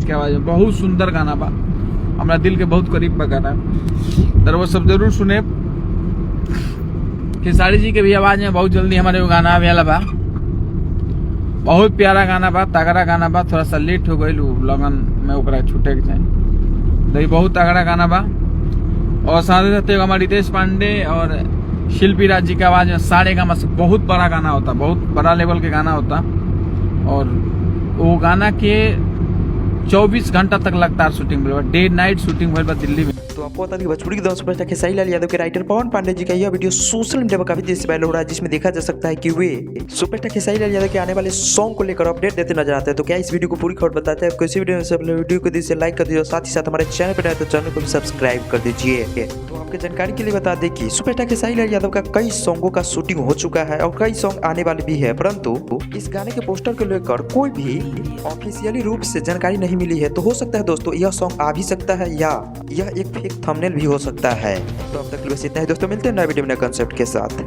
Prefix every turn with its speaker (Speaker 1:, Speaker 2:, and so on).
Speaker 1: के आवाज में। बहुत सुंदर गाना बा, हमारा दिल के बहुत करीब बा गाना, तर वो सब जरूर सुने। खेसारी जी के भी आवाज में बहुत जल्दी हमारे वो गाना आवे वाला बा। बहुत प्यारा गाना बा, तगड़ा गाना बा। थोड़ा सा लेट हो गई लगन में ओकरा छूटे के चाहे, लेकिन बहुत तगड़ा गाना बा। और साथ साथ हमारे रितेश पांडे और शिल्पी राज जी की आवाज में सारे गामा से बहुत बड़ा गाना होता, बहुत बड़ा लेवल के गाना होता। और वो गाना के 24 घंटा तक लगातार शूटिंग हुई, डे नाइट शूटिंग हुई दिल्ली में।
Speaker 2: तो आपको बता दें कि भोजपुरी के दोस्त सुपरस्टार खेसारी लाल यादव के राइटर पवन पांडे जी का यह वीडियो सोशल मीडिया पर काफी देर से वायरल हो रहा है, जिसमें देखा जा सकता है कि वे सुपरस्टार खेसारी लाल यादव के आने वाले सॉन्ग को लेकर अपडेट देते नजर आते हैं। तो क्या इस वीडियो को पूरी खबर बताते हैं? किसी वीडियो में से अपने वीडियो को दिल लाइक कर दीजिए और साथ ही साथ हमारे चैनल पर नए तो चैनल को भी सब्सक्राइब कर दीजिए। तो आपके जानकारी के लिए बता दें कि सुपरस्टार खेसारी लाल यादव का कई सॉन्गों का शूटिंग हो चुका है और कई सॉन्ग आने वाले भी है, परंतु इस गाने के पोस्टर को लेकर कोई भी ऑफिशियली रूप से जानकारी नहीं मिली है। तो हो सकता है दोस्तों यह सॉन्ग आ भी सकता है या यह एक फेक थंबनेल भी हो सकता है। तो अब तक के लिए बस इतना ही दोस्तों, मिलते हैं नए वीडियो में नए कंसेप्ट के साथ।